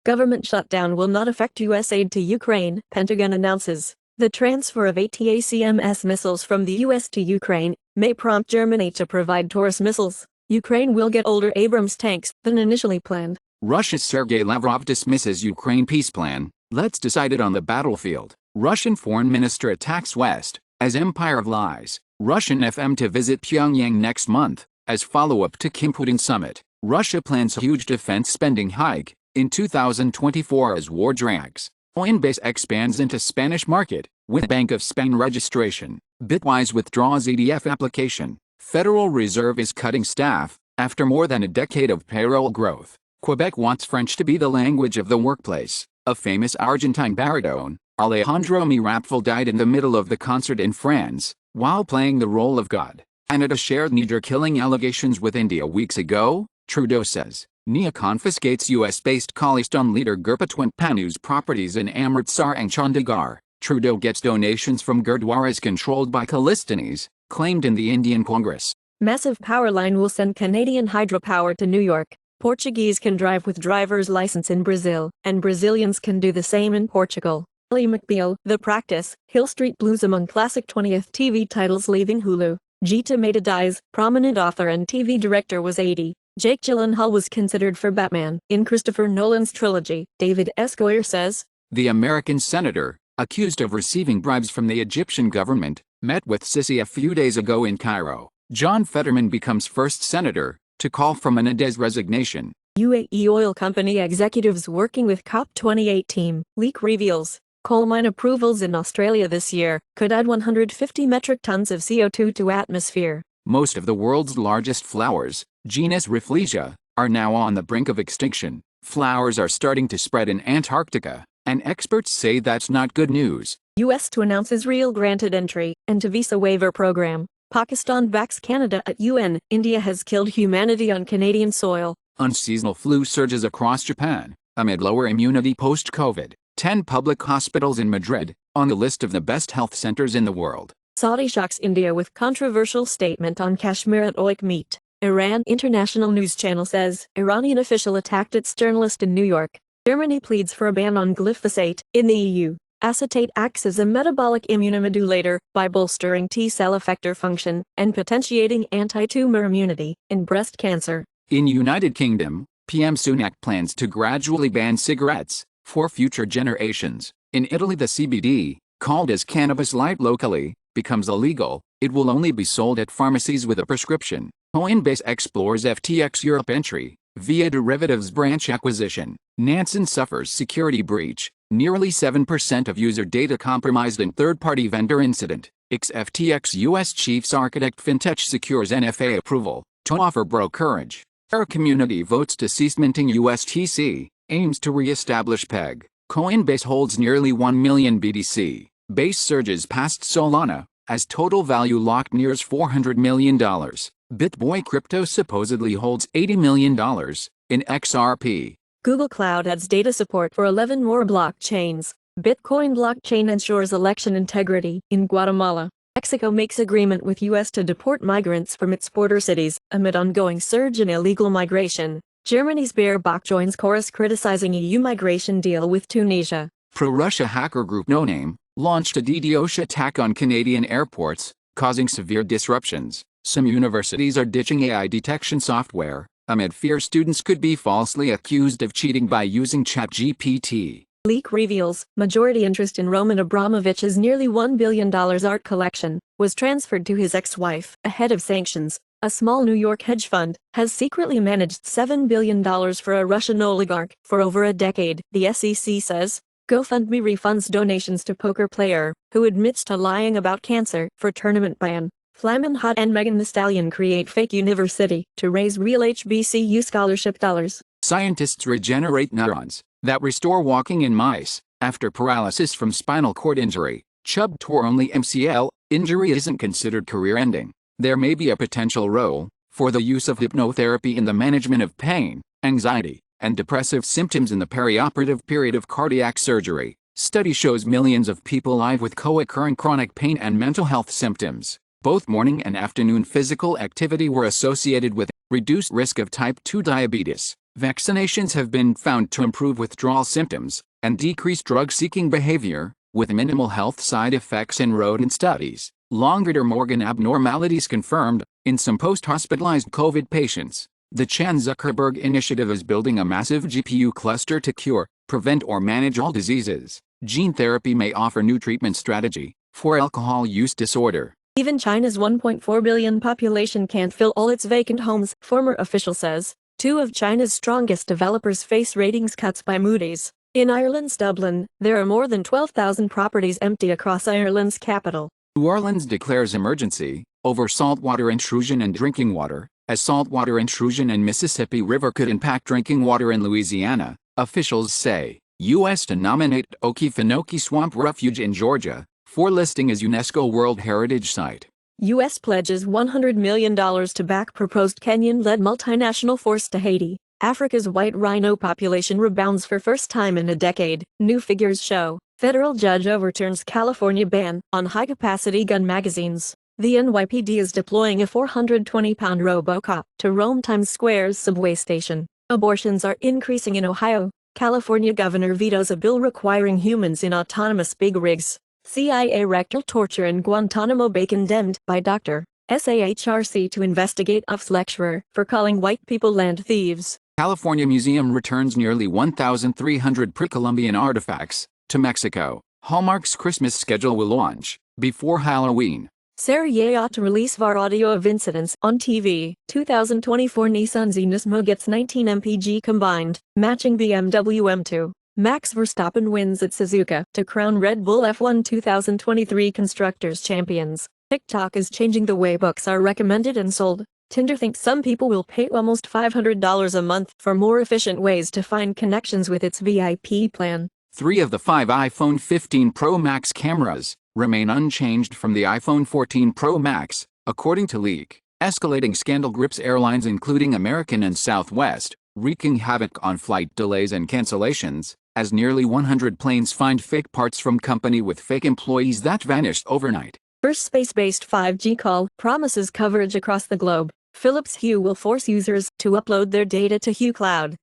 Government shutdown will not affect U.S. aid to Ukraine, Pentagon announces. The transfer of ATACMS missiles from the U.S. to Ukraine may prompt Germany to provide Taurus missiles. Ukraine will get older Abrams tanks than initially planned. Russia's Sergei Lavrov dismisses Ukraine peace plan. Let's decide it on the battlefield. Russian foreign minister attacks West as empire of lies. Russian FM to visit Pyongyang next month as follow-up to Kim Putin summit. Russia plans huge defense spending hike in 2024 as war drags. Coinbase expands into Spanish market with Bank of Spain registration. Bitwise withdraws ETF application. Federal Reserve is cutting staff after more than a decade of payroll growth. Quebec wants French to be the language of the workplace. A famous Argentine baritone, Alejandro Mirapfel, died in the middle of the concert in France while playing the role of God. Canada shared Niger-killing allegations with India weeks ago, Trudeau says. NIA confiscates US-based Khalistan leader Gurpatwant Panu's properties in Amritsar and Chandigarh. Trudeau gets donations from Gurdwaras controlled by Khalistanis, claimed in the Indian Congress. Massive power line will send Canadian hydropower to New York. Portuguese can drive with driver's license in Brazil, and Brazilians can do the same in Portugal. Ally McBeal, The Practice, Hill Street Blues among classic 20th TV titles leaving Hulu. Gita Mehta dies, prominent author and TV director was 80. Jake Gyllenhaal was considered for Batman in Christopher Nolan's trilogy, David S. Goyer says. The American senator, accused of receiving bribes from the Egyptian government, met with Sisi a few days ago in Cairo. John Fetterman becomes first senator to call for Menendez resignation. UAE oil company executives working with COP28 team. Leak reveals coal mine approvals in Australia this year could add 150 metric tons of CO2 to atmosphere. Most of the world's largest flowers, genus Rafflesia, are now on the brink of extinction. Flowers are starting to spread in Antarctica, and experts say that's not good news. U.S. to announce Israel granted entry into visa waiver program. Pakistan backs Canada at UN. India has killed humanity on Canadian soil. Unseasonal flu surges across Japan amid lower immunity post-COVID. 10 public hospitals in Madrid on the list of the best health centers in the world. Saudi shocks India with controversial statement on Kashmir at oik meat. Iran international news channel says Iranian official attacked its journalist in New York. Germany pleads for a ban on glyphosate in the EU. Acetate acts as a metabolic immunomodulator by bolstering T-cell effector function and potentiating anti-tumor immunity in breast cancer. In United Kingdom, PM Sunak plans to gradually ban cigarettes for future generations. In Italy, the CBD, called as cannabis light locally, becomes illegal. It will only be sold at pharmacies with a prescription. Coinbase explores FTX Europe entry via derivatives branch acquisition. Nansen suffers security breach. Nearly 7% of user data compromised in third-party vendor incident. FTX US Chiefs Architect Fintech secures NFA approval to offer brokerage. Our community votes to cease minting USTC, aims to re-establish PEG. Coinbase holds nearly 1 million BTC. Base surges past Solana, as total value locked nears $400 million. BitBoy Crypto supposedly holds $80 million in XRP. Google Cloud adds data support for 11 more blockchains. Bitcoin blockchain ensures election integrity in Guatemala. Mexico makes agreement with U.S. to deport migrants from its border cities amid ongoing surge in illegal migration. Germany's Baerbock joins chorus criticizing EU migration deal with Tunisia. Pro-Russia hacker group No Name launched a DDoS attack on Canadian airports, causing severe disruptions. Some universities are ditching AI detection software amid fear students could be falsely accused of cheating by using ChatGPT. Leak reveals majority interest in Roman Abramovich's nearly $1 billion art collection was transferred to his ex-wife ahead of sanctions. A small New York hedge fund has secretly managed $7 billion for a Russian oligarch for over a decade, the SEC says. GoFundMe refunds donations to poker player who admits to lying about cancer for tournament ban. Flamin' Hot and Megan Thee Stallion create fake university to raise real HBCU scholarship dollars. Scientists regenerate neurons that restore walking in mice after paralysis from spinal cord injury. Chubb tore only MCL. Injury isn't considered career-ending. There may be a potential role for the use of hypnotherapy in the management of pain, anxiety, and depressive symptoms in the perioperative period of cardiac surgery. Study shows millions of people live with co-occurring chronic pain and mental health symptoms. Both morning and afternoon physical activity were associated with reduced risk of type 2 diabetes. Vaccinations have been found to improve withdrawal symptoms and decrease drug-seeking behavior, with minimal health side effects in rodent studies. Longer-term organ abnormalities confirmed in some post-hospitalized COVID patients. The Chan Zuckerberg Initiative is building a massive GPU cluster to cure, prevent or manage all diseases. Gene therapy may offer new treatment strategy for alcohol use disorder. Even China's 1.4 billion population can't fill all its vacant homes, former official says. Two of China's strongest developers face ratings cuts by Moody's. In Ireland's Dublin, there are more than 12,000 properties empty across Ireland's capital. New Orleans declares emergency over saltwater intrusion and drinking water, as saltwater intrusion in Mississippi River could impact drinking water in Louisiana, officials say. U.S. to nominate Okefenokee Swamp Refuge in Georgia for listing as UNESCO World Heritage Site. U.S. pledges $100 million to back proposed Kenyan-led multinational force to Haiti. Africa's white rhino population rebounds for first time in a decade, new figures show. Federal judge overturns California ban on high-capacity gun magazines. The NYPD is deploying a 420-pound RoboCop to roam Times Square's subway station. Abortions are increasing in Ohio. California governor vetoes a bill requiring humans in autonomous big rigs. CIA rectal torture in Guantanamo Bay condemned by Dr. SAHRC to investigate UF's lecturer for calling white people land thieves. California Museum returns nearly 1,300 pre-Columbian artifacts to Mexico. Hallmark's Christmas schedule will launch before Halloween. Sarah Yaya to release VAR audio of incidents on TV. 2024 Nissan Z-Nismo gets 19 mpg combined, matching BMW M2. Max Verstappen wins at Suzuka to crown Red Bull F1 2023 Constructors Champions. TikTok is changing the way books are recommended and sold. Tinder thinks some people will pay almost $500 a month for more efficient ways to find connections with its VIP plan. 3 of the 5 iPhone 15 Pro Max cameras remain unchanged from the iPhone 14 Pro Max, according to leak. Escalating scandal grips airlines including American and Southwest, wreaking havoc on flight delays and cancellations, as nearly 100 planes find fake parts from company with fake employees that vanished overnight. First space-based 5G call promises coverage across the globe. Philips Hue will force users to upload their data to Hue Cloud.